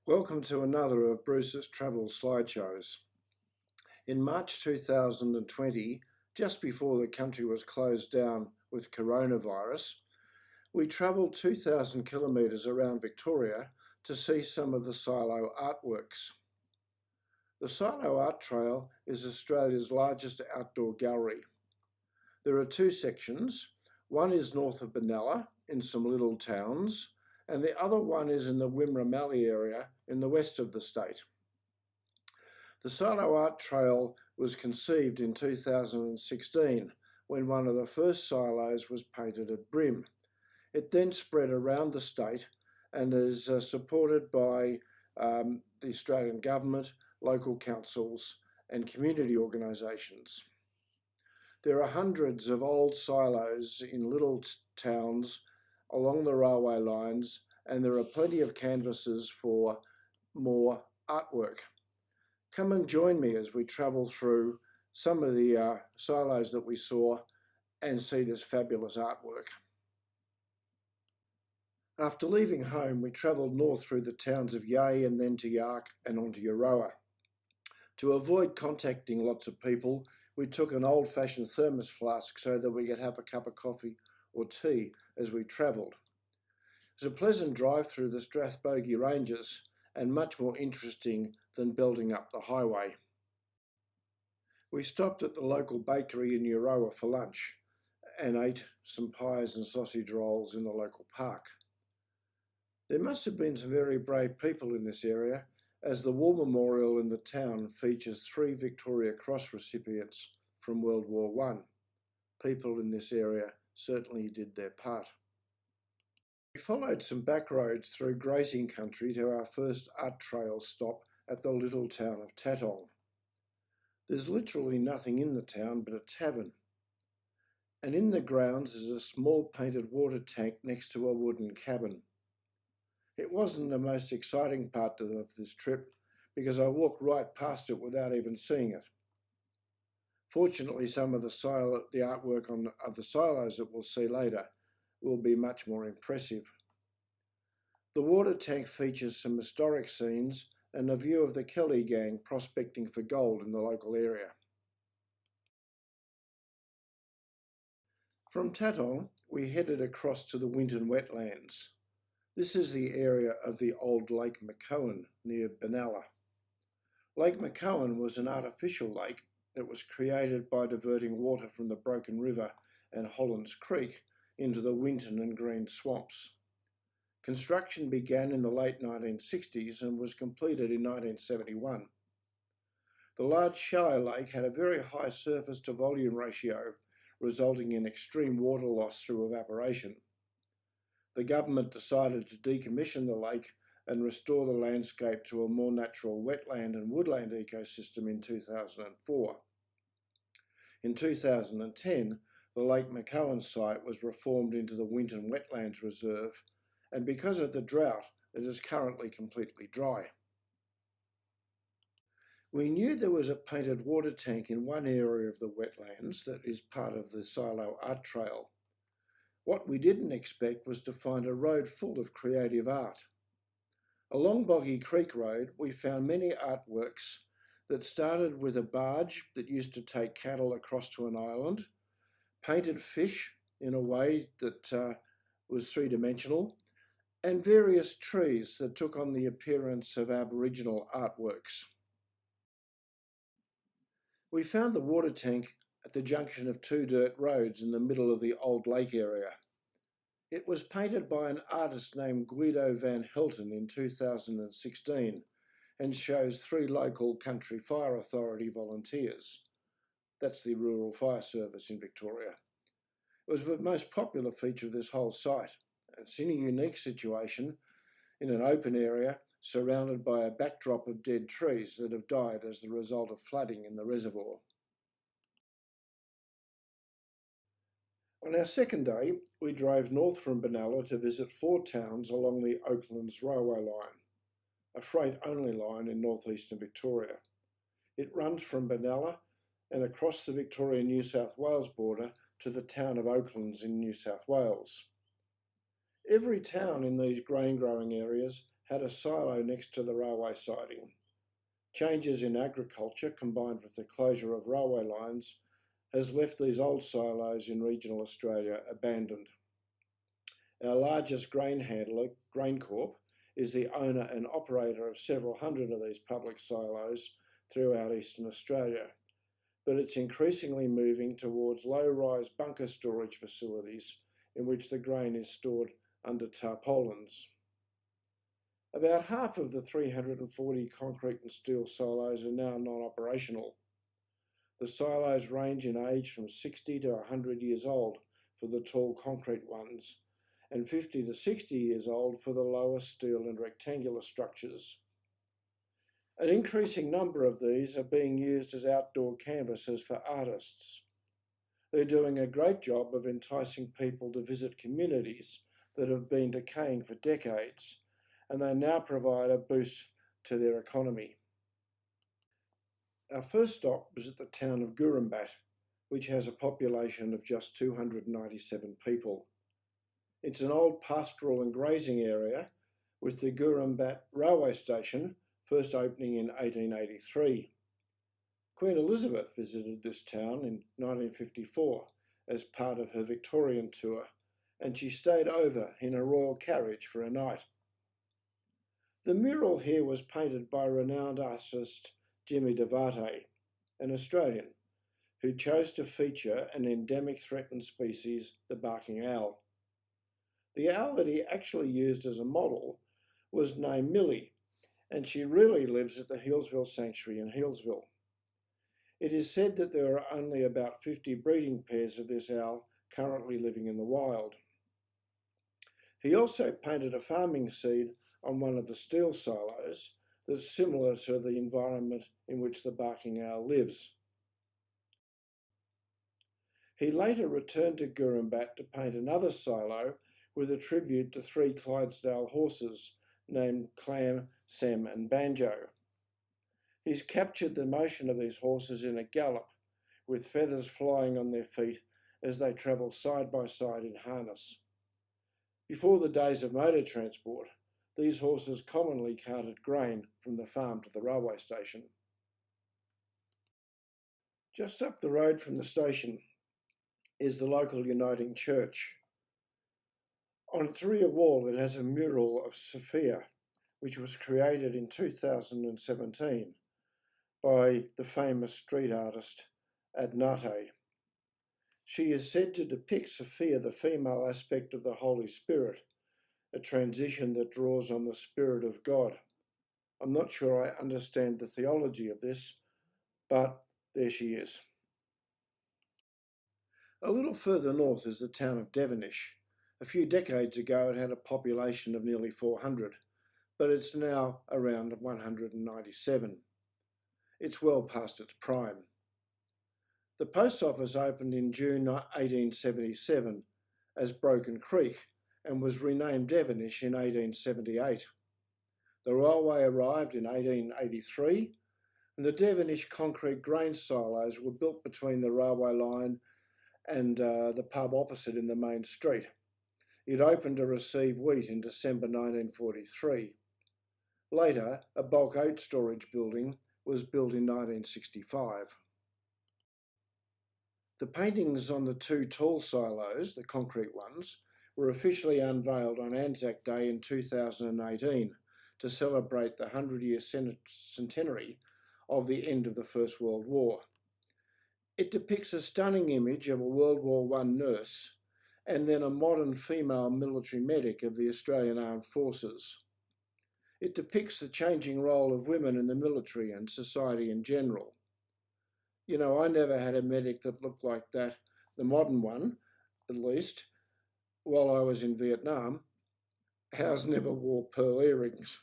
Welcome to another of Bruce's travel slideshows. In March 2020, just before the country was closed down with coronavirus, we travelled 2,000 kilometres around Victoria to see some of the silo artworks. The Silo Art Trail is Australia's largest outdoor gallery. There are two sections. One is north of Benalla in some little towns, and the other one is in the Wimmera Mallee area in the west of the state. The Silo Art Trail was conceived in 2016 when one of the first silos was painted at Brim. It then spread around the state and is supported by the Australian government, local councils and community organisations. There are hundreds of old silos in little towns along the railway lines, and there are plenty of canvases for more artwork. Come and join me as we travel through some of the silos that we saw and see this fabulous artwork. After leaving home, we travelled north through the towns of Yea and then to Yark and on to Euroa. To avoid contacting lots of people, we took an old-fashioned thermos flask so that we could have a cup of coffee or tea as we travelled. It was a pleasant drive through the Strathbogie Ranges and much more interesting than building up the highway. We stopped at the local bakery in Euroa for lunch and ate some pies and sausage rolls in the local park. There must have been some very brave people in this area, as the War Memorial in the town features 3 Victoria Cross recipients from World War I. People in this area certainly did their part. We followed some back roads through grazing country to our first art trail stop at the little town of Tatong. There's literally nothing in the town but a tavern. And in the grounds is a small painted water tank next to a wooden cabin. It wasn't the most exciting part of this trip because I walked right past it without even seeing it. Fortunately, some of the artwork of the silos that we'll see later will be much more impressive. The water tank features some historic scenes and a view of the Kelly gang prospecting for gold in the local area. From Tatong, we headed across to the Winton wetlands. This is the area of the old Lake McCowan near Benalla. Lake McCowan was an artificial lake that was created by diverting water from the Broken River and Hollands Creek into the Winton and Green swamps. Construction began in the late 1960s and was completed in 1971. The large shallow lake had a very high surface to volume ratio, resulting in extreme water loss through evaporation. The government decided to decommission the lake and restore the landscape to a more natural wetland and woodland ecosystem in 2004. In 2010, the Lake McCowan site was reformed into the Winton Wetlands Reserve, and because of the drought, it is currently completely dry. We knew there was a painted water tank in one area of the wetlands that is part of the Silo Art Trail. What we didn't expect was to find a road full of creative art. Along Boggy Creek Road, we found many artworks that started with a barge that used to take cattle across to an island, painted fish in a way that was three-dimensional, and various trees that took on the appearance of Aboriginal artworks. We found the water tank at the junction of 2 dirt roads in the middle of the old lake area. It was painted by an artist named Guido van Helten in 2016 and shows 3 local Country Fire Authority volunteers. That's the Rural Fire Service in Victoria. It was the most popular feature of this whole site. It's in a unique situation in an open area surrounded by a backdrop of dead trees that have died as the result of flooding in the reservoir. On our second day, we drove north from Benalla to visit 4 towns along the Oaklands Railway Line, a freight-only line in northeastern Victoria. It runs from Benalla and across the Victoria-New South Wales border to the town of Oaklands in New South Wales. Every town in these grain growing areas had a silo next to the railway siding. Changes in agriculture combined with the closure of railway lines has left these old silos in regional Australia abandoned. Our largest grain handler, GrainCorp, is the owner and operator of several hundred of these public silos throughout eastern Australia, but it's increasingly moving towards low-rise bunker storage facilities in which the grain is stored under tarpaulins. About half of the 340 concrete and steel silos are now non-operational. The silos range in age from 60 to 100 years old for the tall concrete ones, and 50 to 60 years old for the lower steel and rectangular structures. An increasing number of these are being used as outdoor canvases for artists. They're doing a great job of enticing people to visit communities that have been decaying for decades, and they now provide a boost to their economy. Our first stop was at the town of Gurumbat, which has a population of just 297 people. It's an old pastoral and grazing area, with the Gurumbat railway station first opening in 1883. Queen Elizabeth visited this town in 1954 as part of her Victorian tour, and she stayed over in a royal carriage for a night. The mural here was painted by renowned artist Jimmy Devate, an Australian, who chose to feature an endemic threatened species, the barking owl. The owl that he actually used as a model was named Millie, and she really lives at the Healesville Sanctuary in Healesville. It is said that there are only about 50 breeding pairs of this owl currently living in the wild. He also painted a farming seed on one of the steel silos that's similar to the environment in which the barking owl lives. He later returned to Gurumbat to paint another silo with a tribute to 3 Clydesdale horses named Clam, Sam and Banjo. He's captured the motion of these horses in a gallop, with feathers flying on their feet as they travel side by side in harness. Before the days of motor transport, these horses commonly carted grain from the farm to the railway station. Just up the road from the station is the local Uniting Church. On its rear wall it has a mural of Sophia, which was created in 2017 by the famous street artist Adnate. She is said to depict Sophia, the female aspect of the Holy Spirit, a transition that draws on the Spirit of God. I'm not sure I understand the theology of this, but there she is. A little further north is the town of Devonish. A few decades ago it had a population of nearly 400, but it's now around 197. It's well past its prime. The post office opened in June 1877 as Broken Creek and was renamed Devonish in 1878. The railway arrived in 1883, and the Devonish concrete grain silos were built between the railway line and the pub opposite in the main street. It opened to receive wheat in December 1943. Later, a bulk oat storage building was built in 1965. The paintings on the 2 tall silos, the concrete ones, were officially unveiled on Anzac Day in 2018 to celebrate the 100-year centenary of the end of the First World War. It depicts a stunning image of a World War I nurse and then a modern female military medic of the Australian Armed Forces. It depicts the changing role of women in the military and society in general. You know, I never had a medic that looked like that, the modern one, at least, while I was in Vietnam. Ours never wore pearl earrings.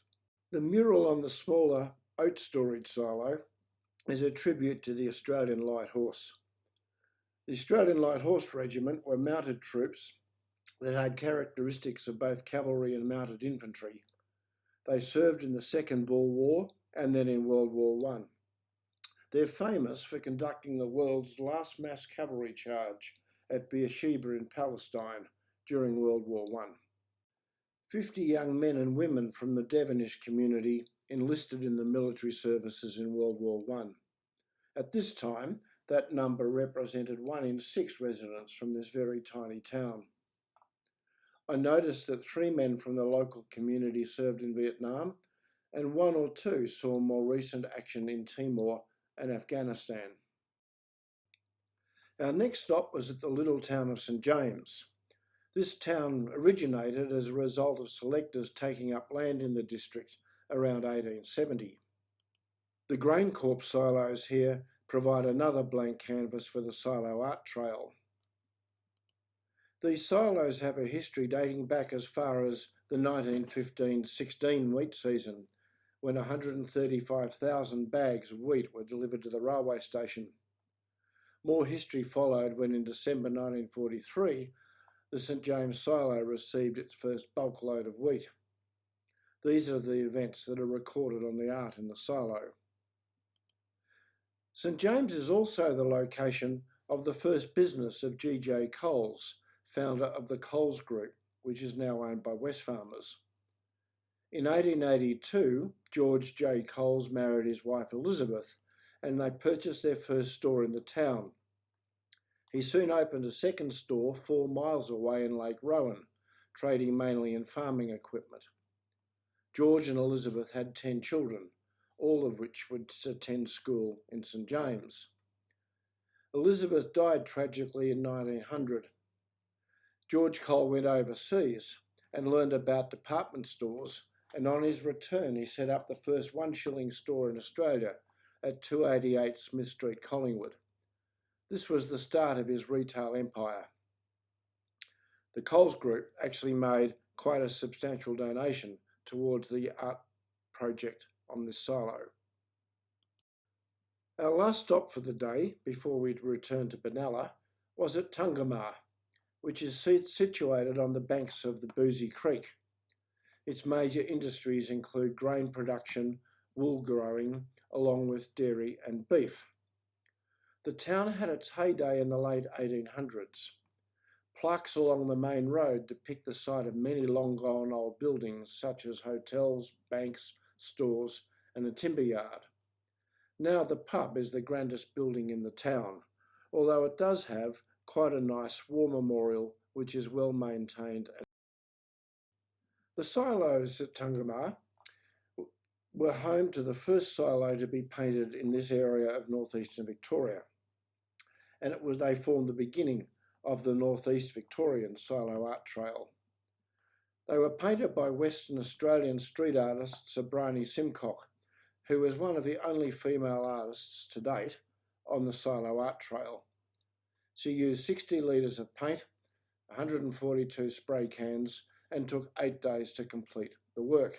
The mural on the smaller oat storage silo is a tribute to the Australian Light Horse. The Australian Light Horse Regiment were mounted troops that had characteristics of both cavalry and mounted infantry. They served in the Second Boer War and then in World War I. They're famous for conducting the world's last mass cavalry charge at Beersheba in Palestine during World War I. 50 young men and women from the Devonish community enlisted in the military services in World War I. At this time, that number represented 1 in 6 residents from this very tiny town. I noticed that 3 men from the local community served in Vietnam, and 1 or 2 saw more recent action in Timor and Afghanistan. Our next stop was at the little town of St James. This town originated as a result of selectors taking up land in the district around 1870. The Grain Corp silos here provide another blank canvas for the silo art trail. These silos have a history dating back as far as the 1915-16 wheat season, when 135,000 bags of wheat were delivered to the railway station. More history followed when in December 1943, the St James silo received its first bulk load of wheat. These are the events that are recorded on the art in the silo. St James is also the location of the first business of G.J. Coles, founder of the Coles Group, which is now owned by Wesfarmers. In 1882, George J. Coles married his wife Elizabeth, and they purchased their first store in the town. He soon opened a second store 4 miles away in Lake Rowan, trading mainly in farming equipment. George and Elizabeth had 10 children, all of which would attend school in St James. Elizabeth died tragically in 1900. George Cole went overseas and learned about department stores, and on his return he set up the first 1 shilling store in Australia at 288 Smith Street, Collingwood. This was the start of his retail empire. The Coles Group actually made quite a substantial donation towards the art project on this silo. Our last stop for the day, before we return to Benalla, was at Tungamah, which is situated on the banks of the Boozy Creek. Its major industries include grain production, wool growing, along with dairy and beef. The town had its heyday in the late 1800s. Plaques along the main road depict the site of many long-gone old buildings such as hotels, banks, stores and a timber yard. Now the pub is the grandest building in the town, although it does have quite a nice war memorial which is well maintained. The silos at Tungamah were home to the first silo to be painted in this area of northeastern Victoria, and they formed the beginning of the Northeast Victorian silo art trail. They were painted by Western Australian street artist Sabrani Simcock, who was one of the only female artists to date on the silo art trail. She used 60 litres of paint, 142 spray cans, and took 8 days to complete the work.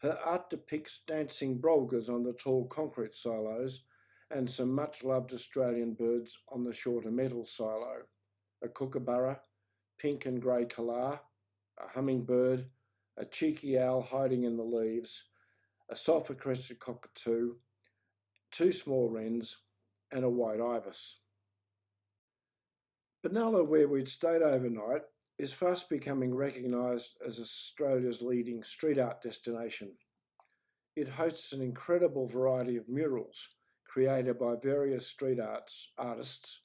Her art depicts dancing brolgas on the tall concrete silos and some much-loved Australian birds on the shorter metal silo, a kookaburra, pink and grey kala, a hummingbird, a cheeky owl hiding in the leaves, a sulphur-crested cockatoo, 2 small wrens, and a white ibis. Benalla, where we'd stayed overnight, is fast becoming recognised as Australia's leading street art destination. It hosts an incredible variety of murals created by various street artists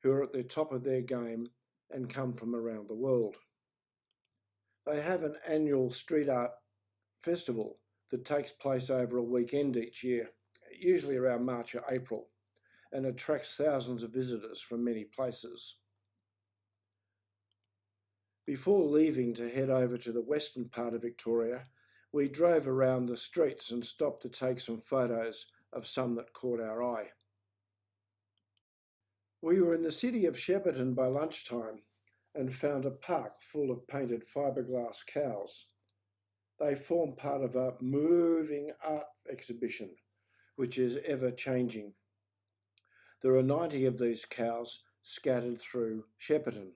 who are at the top of their game and come from around the world. They have an annual street art festival that takes place over a weekend each year, usually around March or April, and attracts thousands of visitors from many places. Before leaving to head over to the western part of Victoria, we drove around the streets and stopped to take some photos of some that caught our eye. We were in the city of Shepparton by lunchtime and found a park full of painted fiberglass cows. They form part of a moving art exhibition, which is ever changing. There are 90 of these cows scattered through Shepparton.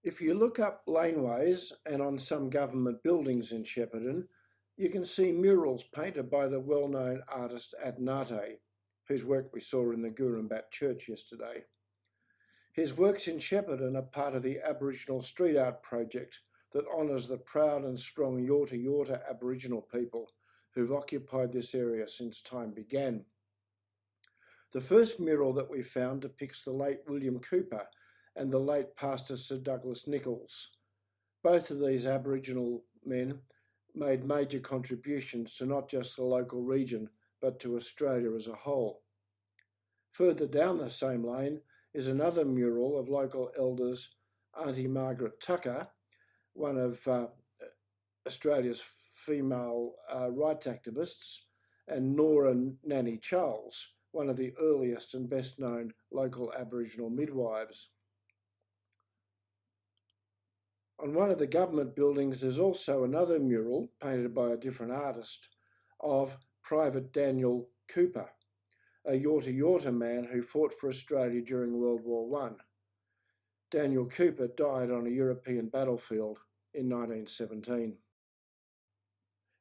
If you look up laneways and on some government buildings in Shepparton, you can see murals painted by the well-known artist Adnate, whose work we saw in the Gurumbat Church yesterday. His works in Shepparton are part of the Aboriginal Street Art Project that honours the proud and strong Yorta Yorta Aboriginal people who've occupied this area since time began. The first mural that we found depicts the late William Cooper and the late Pastor Sir Douglas Nichols. Both of these Aboriginal men made major contributions to not just the local region, but to Australia as a whole. Further down the same lane is another mural of local elders Auntie Margaret Tucker, one of Australia's female rights activists, and Nora Nanny Charles, one of the earliest and best known local Aboriginal midwives. On one of the government buildings there's also another mural, painted by a different artist, of Private Daniel Cooper, a Yorta Yorta man who fought for Australia during World War I. Daniel Cooper died on a European battlefield in 1917.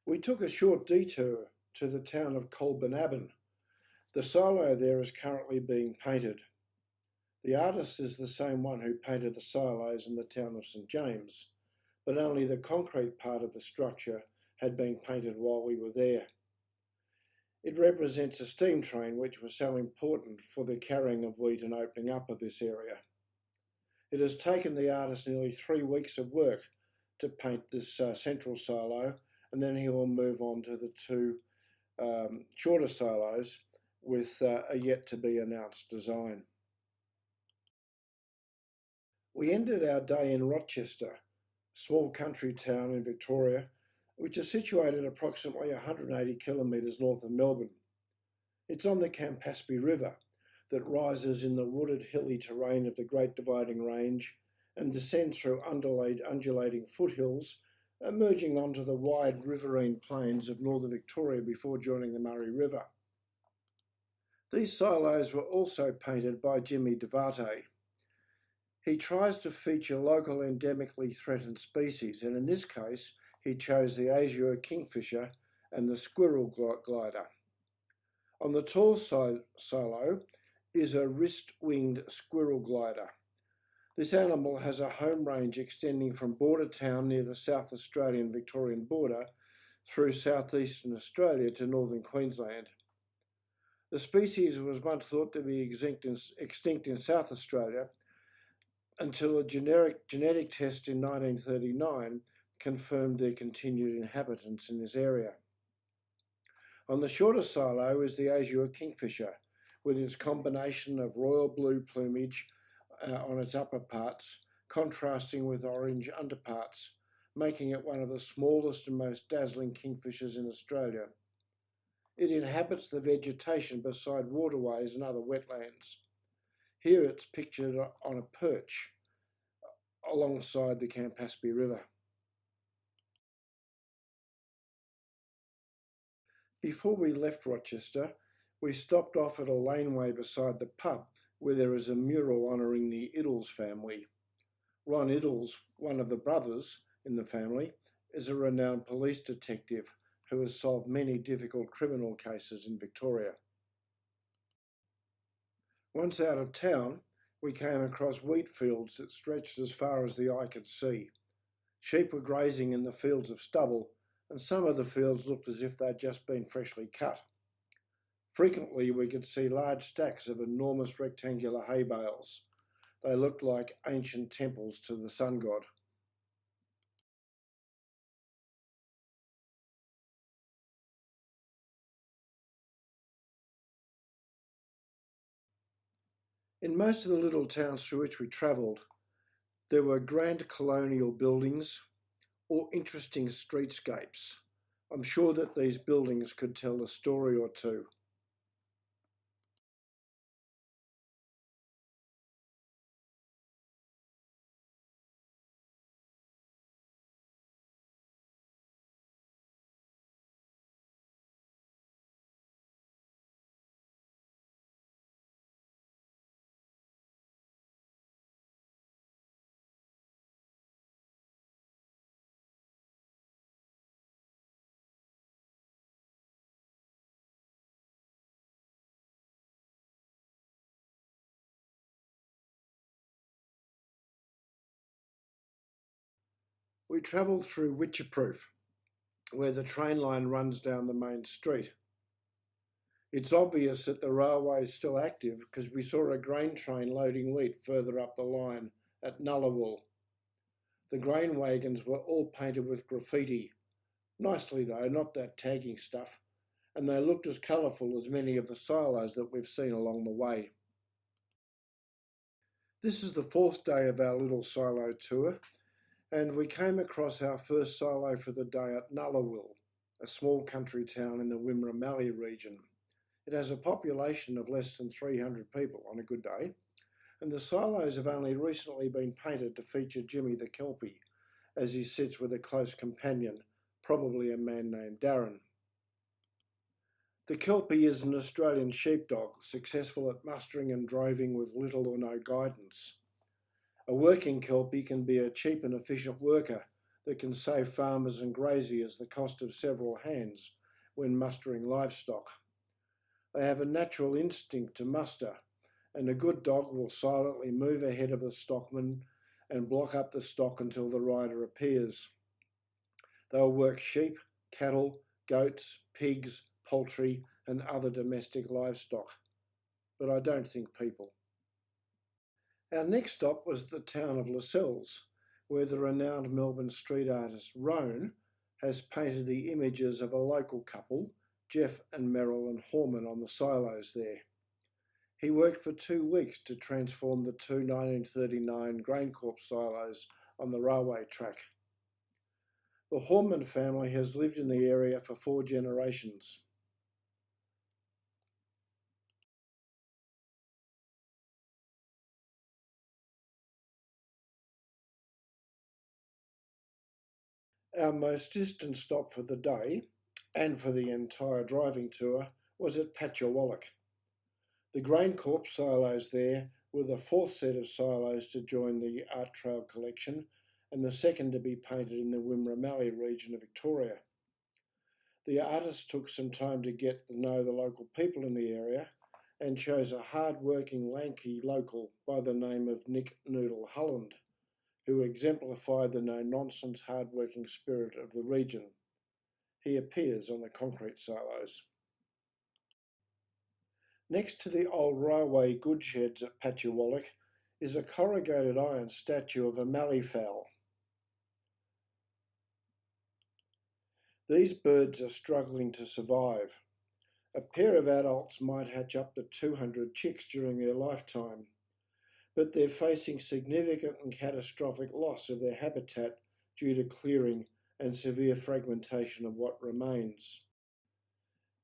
We took a short detour to the town of Colbinaban. The silo there is currently being painted. The artist is the same one who painted the silos in the town of St James, but only the concrete part of the structure had been painted while we were there. It represents a steam train which was so important for the carrying of wheat and opening up of this area. It has taken the artist nearly 3 weeks of work to paint this central silo, and then he will move on to the two shorter silos with a yet to be announced design. We ended our day in Rochester, a small country town in Victoria, which is situated approximately 180 kilometres north of Melbourne. It's on the Campaspe River that rises in the wooded hilly terrain of the Great Dividing Range and descends through undulating foothills, emerging onto the wide riverine plains of northern Victoria before joining the Murray River. These silos were also painted by Jimmy Devarte. He tries to feature local endemically threatened species, and in this case he chose the azure kingfisher and the squirrel glider. On the tall silo is a wrist-winged squirrel glider. This animal has a home range extending from Border Town near the South Australian Victorian border through southeastern Australia to northern Queensland. The species was once thought to be extinct in South Australia until a genetic test in 1939 confirmed their continued inhabitants in this area. On the shorter silo is the azure kingfisher, with its combination of royal blue plumage on its upper parts, contrasting with orange underparts, making it one of the smallest and most dazzling kingfishers in Australia. It inhabits the vegetation beside waterways and other wetlands. Here it's pictured on a perch alongside the Campaspe River. Before we left Rochester, we stopped off at a laneway beside the pub where there is a mural honouring the Iddles family. Ron Iddles, one of the brothers in the family, is a renowned police detective who has solved many difficult criminal cases in Victoria. Once out of town, we came across wheat fields that stretched as far as the eye could see. Sheep were grazing in the fields of stubble, and some of the fields looked as if they'd just been freshly cut. Frequently, we could see large stacks of enormous rectangular hay bales. They looked like ancient temples to the sun god. In most of the little towns through which we travelled, there were grand colonial buildings or interesting streetscapes. I'm sure that these buildings could tell a story or two. We travelled through Witcherproof, where the train line runs down the main street. It's obvious that the railway is still active because we saw a grain train loading wheat further up the line at Nullawul. The grain wagons were all painted with graffiti. Nicely though, not that tagging stuff, and they looked as colourful as many of the silos that we've seen along the way. This is the fourth day of our little silo tour, and we came across our first silo for the day at Nullawul, a small country town in the Wimmera Mallee region. It has a population of less than 300 people on a good day, and the silos have only recently been painted to feature Jimmy the Kelpie, as he sits with a close companion, probably a man named Darren. The Kelpie is an Australian sheepdog, successful at mustering and droving with little or no guidance. A working Kelpie can be a cheap and efficient worker that can save farmers and graziers the cost of several hands when mustering livestock. They have a natural instinct to muster, and a good dog will silently move ahead of the stockman and block up the stock until the rider appears. They'll work sheep, cattle, goats, pigs, poultry and other domestic livestock, but I don't think people. Our next stop was the town of Lascelles, where the renowned Melbourne street artist Roan has painted the images of a local couple, Jeff and Marilyn Horman, on the silos there. He worked for 2 weeks to transform the two 1939 GrainCorp silos on the railway track. The Horman family has lived in the area for 4 generations. Our most distant stop for the day, and for the entire driving tour, was at Patchawalloch. The GrainCorp silos there were the 4th set of silos to join the Art Trail collection, and the second to be painted in the Wimmera Mallee region of Victoria. The artist took some time to get to know the local people in the area and chose a hard-working, lanky local by the name of Nick Noodle Hulland, who exemplified the no-nonsense, hard-working spirit of the region. He appears on the concrete silos. Next to the old railway goods sheds at Patchawalloch is a corrugated iron statue of a mallee fowl. These birds are struggling to survive. A pair of adults might hatch up to 200 chicks during their lifetime, but they're facing significant and catastrophic loss of their habitat due to clearing and severe fragmentation of what remains.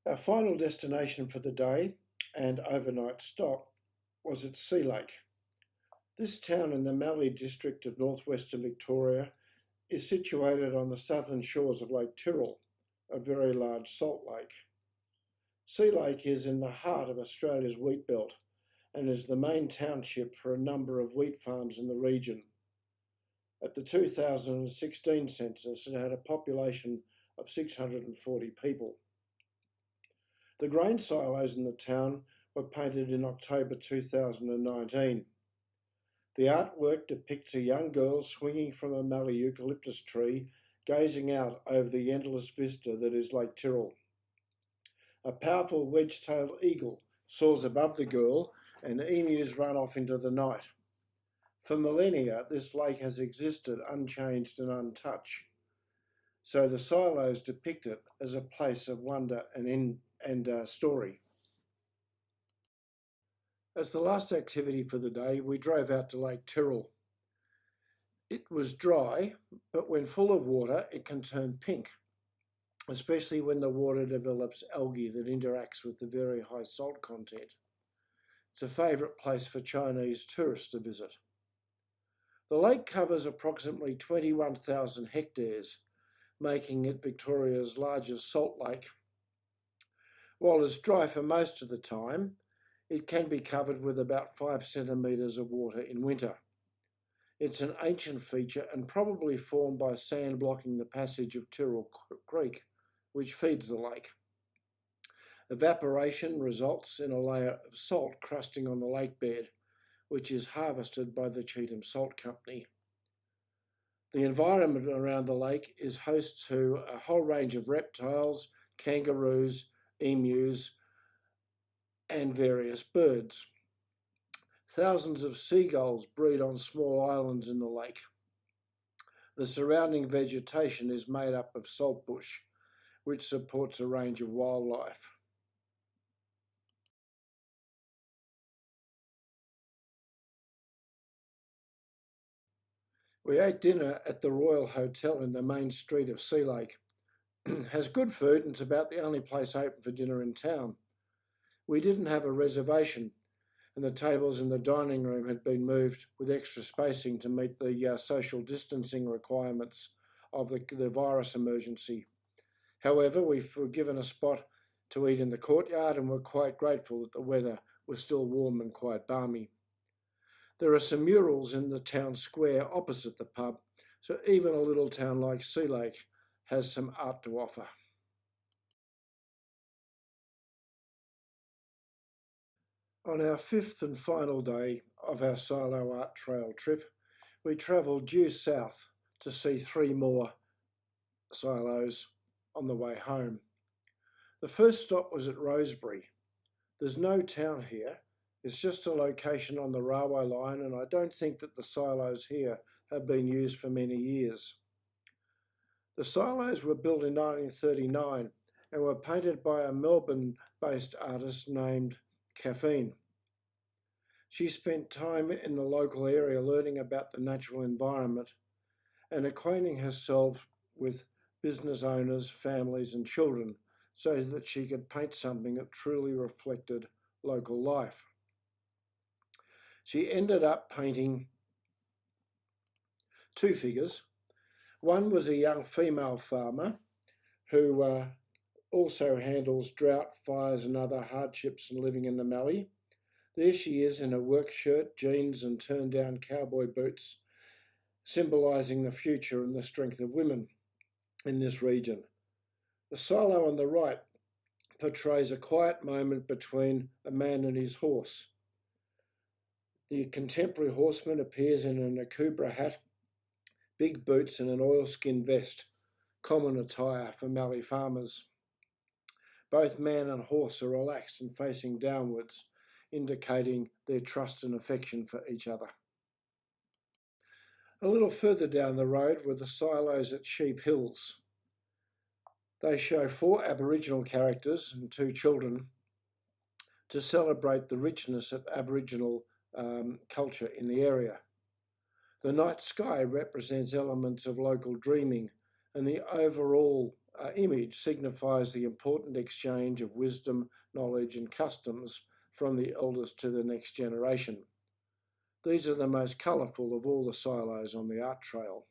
Our final destination for the day and overnight stop was at Sea Lake. This town in the Mallee district of northwestern Victoria is situated on the southern shores of Lake Tyrrell, a very large salt lake. Sea Lake is in the heart of Australia's wheat belt and is the main township for a number of wheat farms in the region. At the 2016 census, it had a population of 640 people. The grain silos in the town were painted in October 2019. The artwork depicts a young girl swinging from a mallee eucalyptus tree, gazing out over the endless vista that is Lake Tyrrell. A powerful wedge-tailed eagle soars above the girl, and emus run off into the night. For millennia, this lake has existed unchanged and untouched, so the silos depict it as a place of wonder and story. As the last activity for the day, we drove out to Lake Tyrrell. It was dry, but when full of water, it can turn pink, especially when the water develops algae that interacts with the very high salt content. It's a favourite place for Chinese tourists to visit. The lake covers approximately 21,000 hectares, making it Victoria's largest salt lake. While it's dry for most of the time, it can be covered with about 5 centimetres of water in winter. It's an ancient feature and probably formed by sand blocking the passage of Tyrrell Creek, which feeds the lake. Evaporation results in a layer of salt crusting on the lake bed, which is harvested by the Cheetham Salt Company. The environment around the lake is host to a whole range of reptiles, kangaroos, emus, and various birds. Thousands of seagulls breed on small islands in the lake. The surrounding vegetation is made up of saltbush, which supports a range of wildlife. We ate dinner at the Royal Hotel in the main street of Sea Lake. Has good food and it's about the only place open for dinner in town. We didn't have a reservation, and the tables in the dining room had been moved with extra spacing to meet the social distancing requirements of the virus emergency. However, we were given a spot to eat in the courtyard and were quite grateful that the weather was still warm and quite balmy. There are some murals in the town square opposite the pub, so even a little town like Sea Lake has some art to offer. On our fifth and final day of our silo art trail trip, we travelled due south to see 3 more silos on the way home. The first stop was at Rosebery. There's no town here, it's just a location on the railway line, and I don't think that the silos here have been used for many years. The silos were built in 1939 and were painted by a Melbourne-based artist named Caffeine. She spent time in the local area learning about the natural environment and acquainting herself with business owners, families and children so that she could paint something that truly reflected local life. She ended up painting 2 figures. One was a young female farmer who also handles drought, fires and other hardships and living in the Mallee. There she is in a work shirt, jeans and turned down cowboy boots, symbolising the future and the strength of women in this region. The silo on the right portrays a quiet moment between a man and his horse. The contemporary horseman appears in an akubra hat, big boots and an oilskin vest, common attire for Mallee farmers. Both man and horse are relaxed and facing downwards, indicating their trust and affection for each other. A little further down the road were the silos at Sheep Hills. They show 4 Aboriginal characters and 2 children to celebrate the richness of Aboriginal culture in the area. The night sky represents elements of local dreaming, and the overall image signifies the important exchange of wisdom, knowledge and customs from the eldest to the next generation. These are the most colourful of all the silos on the art trail.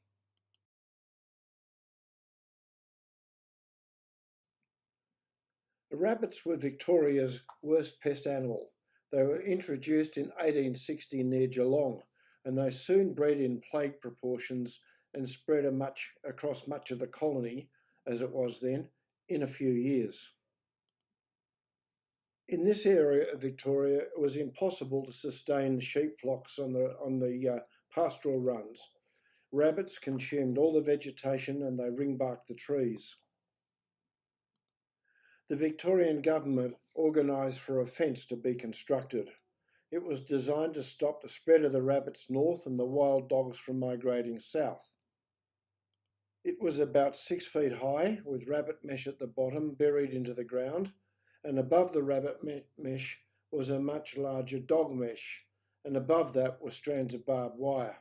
The rabbits were Victoria's worst pest animal. They were introduced in 1860 near Geelong, and they soon bred in plague proportions and spread across much of the colony, as it was then, in a few years. In this area of Victoria, it was impossible to sustain sheep flocks on the pastoral runs. Rabbits consumed all the vegetation and they ringbarked the trees. The Victorian government organised for a fence to be constructed. It was designed to stop the spread of the rabbits north and the wild dogs from migrating south. It was about 6 feet high, with rabbit mesh at the bottom buried into the ground, and above the rabbit mesh was a much larger dog mesh, and above that were strands of barbed wire.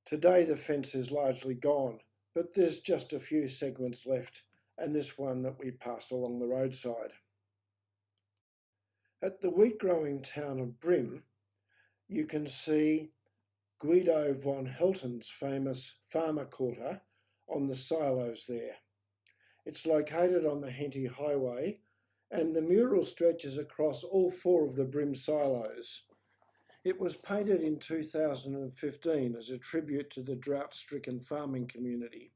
Today the fence is largely gone, but there's just a few segments left, and this one that we passed along the roadside. At the wheat-growing town of Brim, you can see Guido von Helton's famous farmer quarter on the silos there. It's located on the Henty Highway, and the mural stretches across all 4 of the Brim silos. It was painted in 2015 as a tribute to the drought-stricken farming community.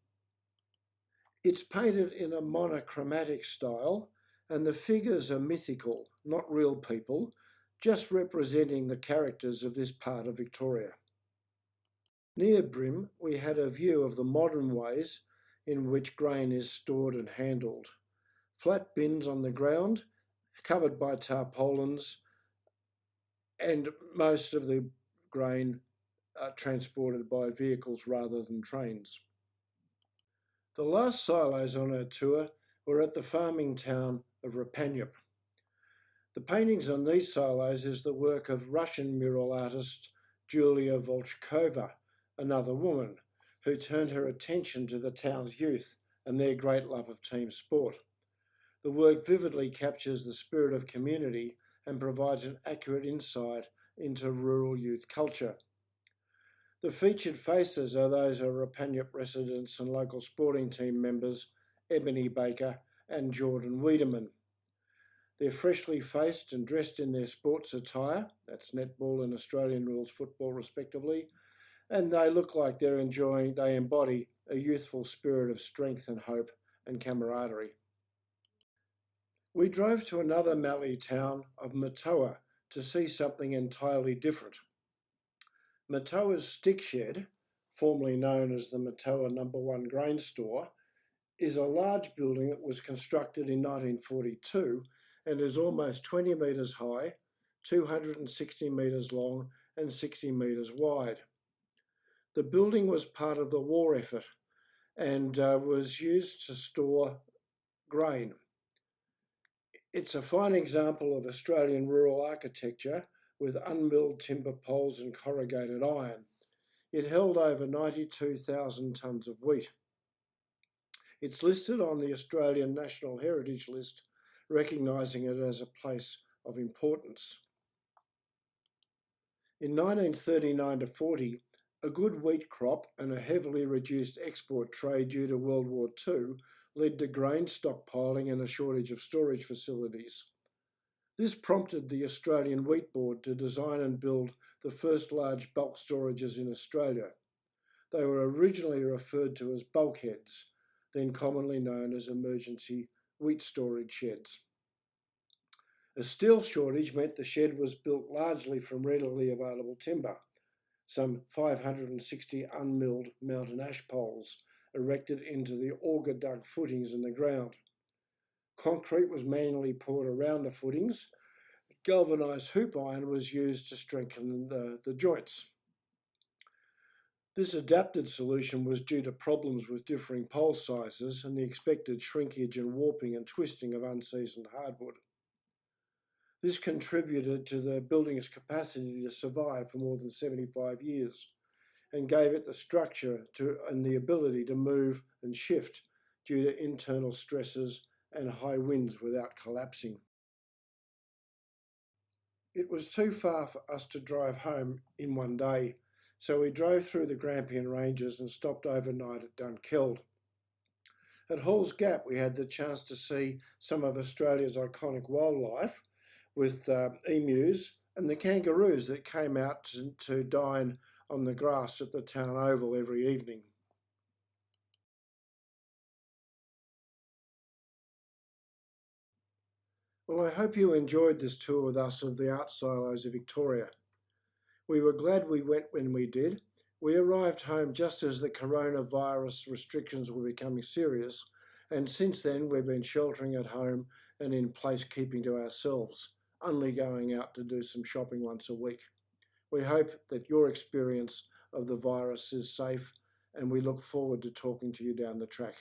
It's painted in a monochromatic style, and the figures are mythical, not real people, just representing the characters of this part of Victoria. Near Brim, we had a view of the modern ways in which grain is stored and handled. Flat bins on the ground, covered by tarpaulins, and most of the grain transported by vehicles rather than trains. The last silos on our tour were at the farming town of Rapanyup. The paintings on these silos is the work of Russian mural artist Julia Volchkova, another woman, who turned her attention to the town's youth and their great love of team sport. The work vividly captures the spirit of community and provides an accurate insight into rural youth culture. The featured faces are those of Rapanyup residents and local sporting team members Ebony Baker and Jordan Wiedemann. They're freshly faced and dressed in their sports attire, that's netball and Australian rules football respectively, and they look like they embody a youthful spirit of strength and hope and camaraderie. We drove to another Mallee town of Matoa to see something entirely different. Matoa's stick shed, formerly known as the Matoa No. 1 grain store, is a large building that was constructed in 1942 and is almost 20 metres high, 260 metres long and 60 metres wide. The building was part of the war effort and was used to store grain. It's a fine example of Australian rural architecture with unmilled timber poles and corrugated iron. It held over 92,000 tonnes of wheat. It's listed on the Australian National Heritage List, recognising it as a place of importance. In 1939 to 40, a good wheat crop and a heavily reduced export trade due to World War II led to grain stockpiling and a shortage of storage facilities. This prompted the Australian Wheat Board to design and build the first large bulk storages in Australia. They were originally referred to as bulkheads, then commonly known as emergency wheat storage sheds. A steel shortage meant the shed was built largely from readily available timber, some 560 unmilled mountain ash poles erected into the auger dug footings in the ground. Concrete was manually poured around the footings. Galvanised hoop iron was used to strengthen the joints. This adapted solution was due to problems with differing pole sizes and the expected shrinkage and warping and twisting of unseasoned hardwood. This contributed to the building's capacity to survive for more than 75 years and gave it the structure and the ability to move and shift due to internal stresses and high winds without collapsing. It was too far for us to drive home in one day, so we drove through the Grampian Ranges and stopped overnight at Dunkeld. At Hall's Gap, we had the chance to see some of Australia's iconic wildlife with emus and the kangaroos that came out to dine on the grass at the town oval every evening. Well, I hope you enjoyed this tour with us of the art silos of Victoria. We were glad we went when we did. We arrived home just as the coronavirus restrictions were becoming serious, and since then we've been sheltering at home and in place keeping to ourselves, only going out to do some shopping once a week. We hope that your experience of the virus is safe, and we look forward to talking to you down the track.